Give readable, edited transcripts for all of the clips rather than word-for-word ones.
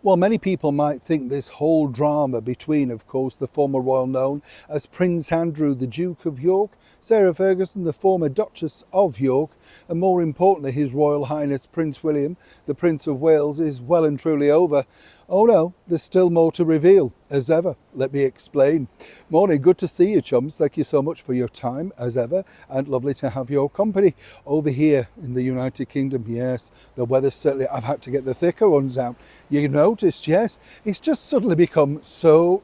Well, many people might think this whole drama between, of course, the former royal known as Prince Andrew, the Duke of York, Sarah Ferguson, the former Duchess of York, and more importantly, His Royal Highness Prince William, the Prince of Wales, is well and truly over. Oh no, there's still more to reveal, as ever. Let me explain. Morning, good to see you, chums. Thank you so much for your time, as ever, and lovely to have your company over here in the United Kingdom. Yes, the weather certainly, I've had to get the thicker ones out. You noticed, yes, it's just suddenly become so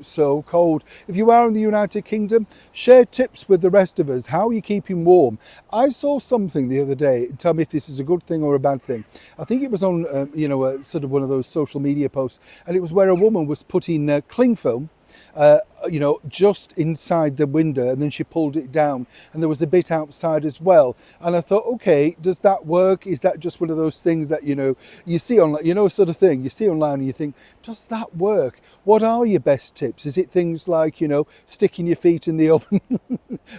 cold. If you are in the United Kingdom, share tips with the rest of us. How are you keeping warm? I saw something the other day. Tell me if this is a good thing or a bad thing. I think it was on, sort of one of those social media posts, and it was where a woman was putting cling film just inside the window, and then she pulled it down, and there was a bit outside as well. And I thought, okay, does that work? Is that just one of those things that you see online, sort of thing you see online, and you think, does that work? What are your best tips? Is it things like sticking your feet in the oven,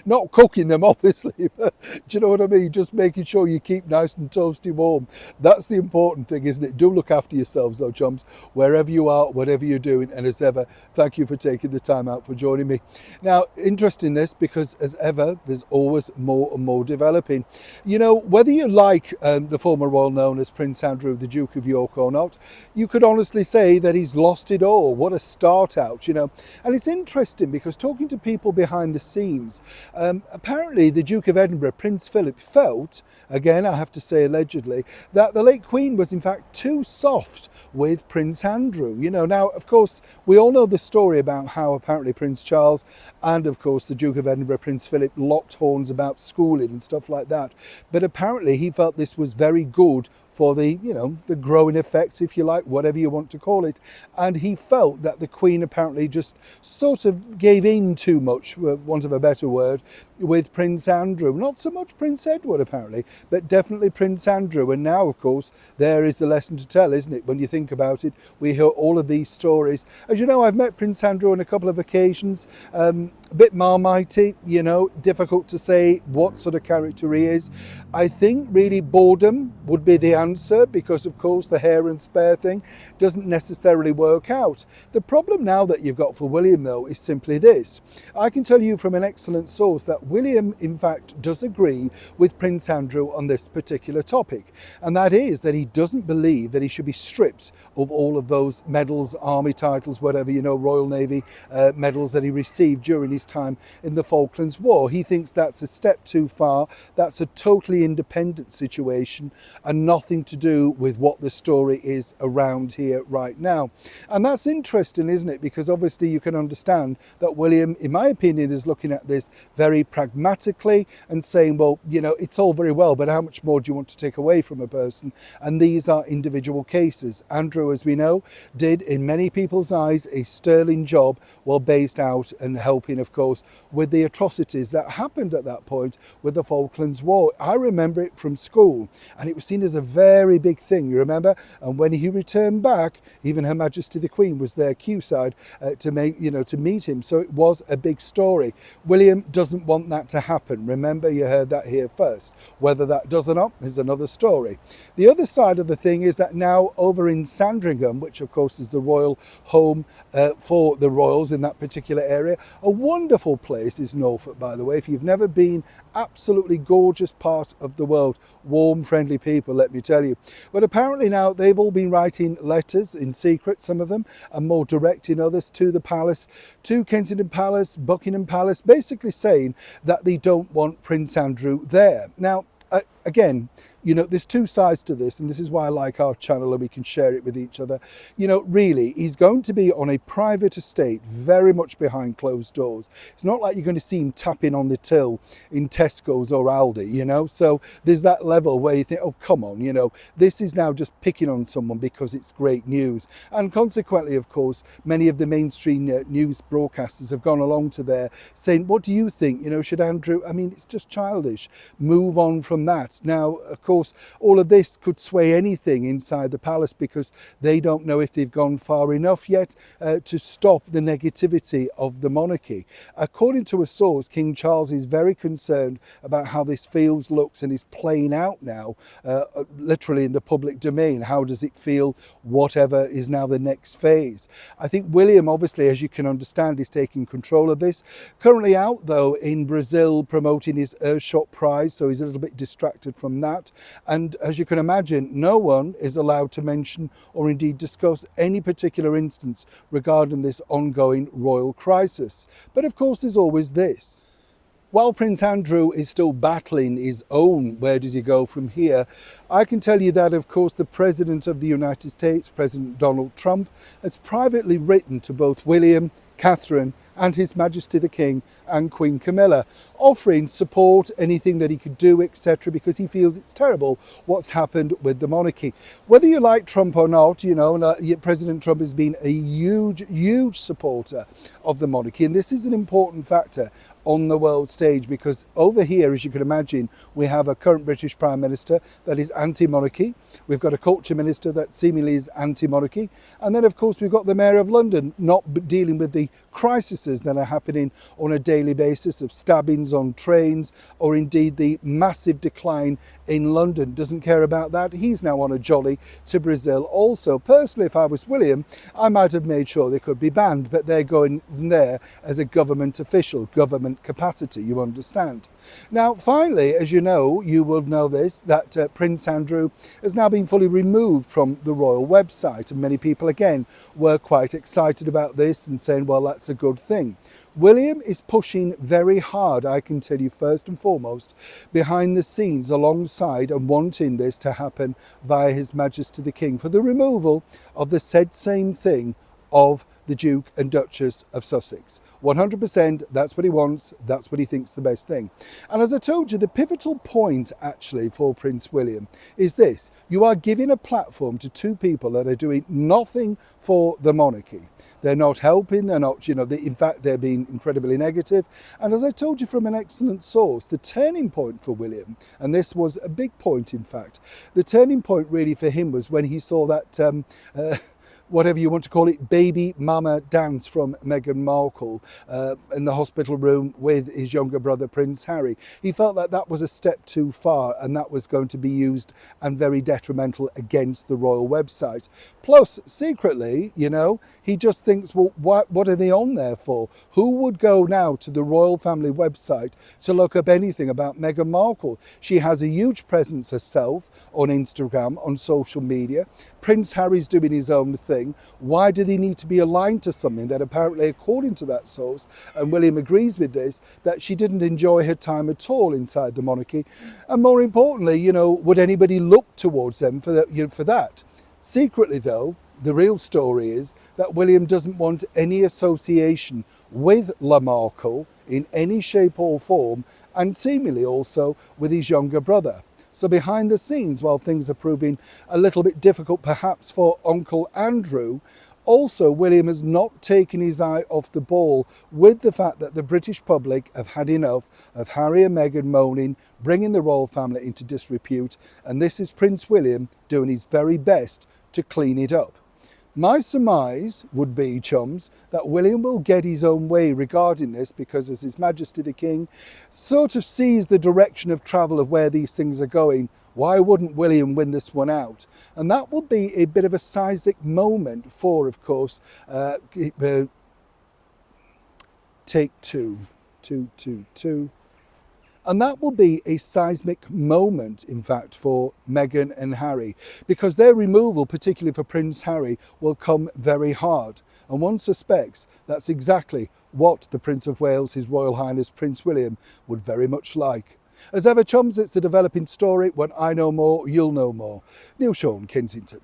not cooking them obviously, but do you know what I mean, just making sure you keep nice and toasty warm? That's the important thing, isn't it? Do look after yourselves though, chums, wherever you are, whatever you're doing. And as ever, thank you for taking the time out for joining me. Now, interest in this, because as ever, there's always more and more developing. Whether you like the former royal known as Prince Andrew, the Duke of York, or not, you could honestly say that he's lost it all. What a start out, And it's interesting because talking to people behind the scenes, apparently the Duke of Edinburgh, Prince Philip, felt, again, I have to say allegedly, that the late Queen was in fact too soft with Prince Andrew. Now, of course, we all know the story about how apparently Prince Charles and, of course, the Duke of Edinburgh, Prince Philip, locked horns about schooling and stuff like that. But apparently he felt this was very good for the growing effect, if you like, whatever you want to call it. And he felt that the Queen apparently just sort of gave in too much, for want of a better word, with Prince Andrew. Not so much Prince Edward, apparently, but definitely Prince Andrew. And now, of course, there is the lesson to tell, isn't it? When you think about it, we hear all of these stories. As you know, I've met Prince Andrew on a couple of occasions. A bit marmitey, difficult to say what sort of character he is. I think really boredom would be the answer, because of course the hair and spare thing doesn't necessarily work out. The problem now that you've got for William though is simply this. I can tell you from an excellent source that William in fact does agree with Prince Andrew on this particular topic, and that is that he doesn't believe that he should be stripped of all of those medals, army titles, whatever, Royal Navy medals that he received during his time in the Falklands War. He thinks that's a step too far. That's a totally independent situation and nothing to do with what the story is around here right now. And that's interesting, isn't it? Because obviously you can understand that William, in my opinion, is looking at this very pragmatically and saying, well, it's all very well, but how much more do you want to take away from a person? And these are individual cases. Andrew, as we know, did in many people's eyes a sterling job while based out and helping, of course, with the atrocities that happened at that point with the Falklands War. I remember it from school, and it was seen as a very big thing, you remember? And when he returned back, even Her Majesty the Queen was there quayside to meet him. So it was a big story. William doesn't want that to happen. Remember, you heard that here first. Whether that does or not is another story. The other side of the thing is that now over in Sandringham, which of course is the royal home for the royals in that particular area, a wonderful place is Norfolk, by the way. If you've never been, absolutely gorgeous part of the world. Warm, friendly people, let me tell you. But apparently now they've all been writing letters in secret, some of them, and more direct in others, to the palace, to Kensington Palace, Buckingham Palace, basically saying that they don't want Prince Andrew there. Now, again, there's two sides to this, and this is why I like our channel and we can share it with each other. Really, he's going to be on a private estate, very much behind closed doors. It's not like you're going to see him tapping on the till in Tesco's or Aldi, So there's that level where you think, oh, come on, this is now just picking on someone because it's great news. And consequently, of course, many of the mainstream news broadcasters have gone along to there saying, what do you think? Should Andrew, it's just childish. Move on from that. that. Now, of course, all of this could sway anything inside the palace because they don't know if they've gone far enough yet to stop the negativity of the monarchy. According to a source, King Charles is very concerned about how this feels, looks and is playing out now, literally in the public domain. How does it feel? Whatever is now the next phase. I think William, obviously, as you can understand, is taking control of this. Currently out, though, in Brazil promoting his Earthshot Prize, so he's a little bit distracted from that. And as you can imagine, no one is allowed to mention or indeed discuss any particular instance regarding this ongoing royal crisis. But of course, there's always this. While Prince Andrew is still battling his own where does he go from here, I can tell you that, of course, the President of the United States, President Donald Trump, has privately written to both William, Catherine and His Majesty the King and Queen Camilla, offering support, anything that he could do, etc., because he feels it's terrible what's happened with the monarchy. Whether you like Trump or not, you know, President Trump has been a huge supporter of the monarchy, and this is an important factor on the world stage, because over here, as you can imagine, we have a current British Prime Minister that is anti-monarchy. We've got a culture minister that seemingly is anti-monarchy. And then, of course, we've got the Mayor of London not dealing with the crises that are happening on a daily basis of stabbings on trains, or indeed the massive decline in London. Doesn't care about that. He's now on a jolly to Brazil. Also, personally, if I was William, I might have made sure they could be banned, but they're going there as a government official, government capacity, you understand. Now, finally, as you know, you will know this, that Prince Andrew has now been fully removed from the royal website, and many people again were quite excited about this and saying, well, that's a good thing. William is pushing very hard, I can tell you, first and foremost, behind the scenes alongside and wanting this to happen via His Majesty the King for the removal of the said same thing of the Duke and Duchess of Sussex. 100%, that's what he wants, that's what he thinks the best thing. And as I told you, the pivotal point actually for Prince William is this. You are giving a platform to two people that are doing nothing for the monarchy. They're not helping, they're not, in fact, they're being incredibly negative. And as I told you from an excellent source, the turning point for William, and this was a big point in fact, the turning point really for him was when he saw that whatever you want to call it, baby mama dance from Meghan Markle in the hospital room with his younger brother, Prince Harry. He felt that that was a step too far and that was going to be used and very detrimental against the royal website. Plus, secretly, he just thinks, well, what are they on there for? Who would go now to the royal family website to look up anything about Meghan Markle? She has a huge presence herself on Instagram, on social media. Prince Harry's doing his own thing. Why do they need to be aligned to something that apparently, according to that source, and William agrees with this, that she didn't enjoy her time at all inside the monarchy? And more importantly, would anybody look towards them for that? Secretly, though, the real story is that William doesn't want any association with La Markle in any shape or form, and seemingly also with his younger brother. So behind the scenes, while things are proving a little bit difficult perhaps for Uncle Andrew, also William has not taken his eye off the ball with the fact that the British public have had enough of Harry and Meghan moaning, bringing the royal family into disrepute, and this is Prince William doing his very best to clean it up. My surmise would be, chums, that William will get his own way regarding this, because as His Majesty the King sort of sees the direction of travel of where these things are going, why wouldn't William win this one out? And that will be a bit of a seismic moment for, of course, take two. And that will be a seismic moment, in fact, for Meghan and Harry, because their removal, particularly for Prince Harry, will come very hard. And one suspects that's exactly what the Prince of Wales, His Royal Highness Prince William, would very much like. As ever, chums, it's a developing story. When I know more, you'll know more. Neil Sean, Kensington.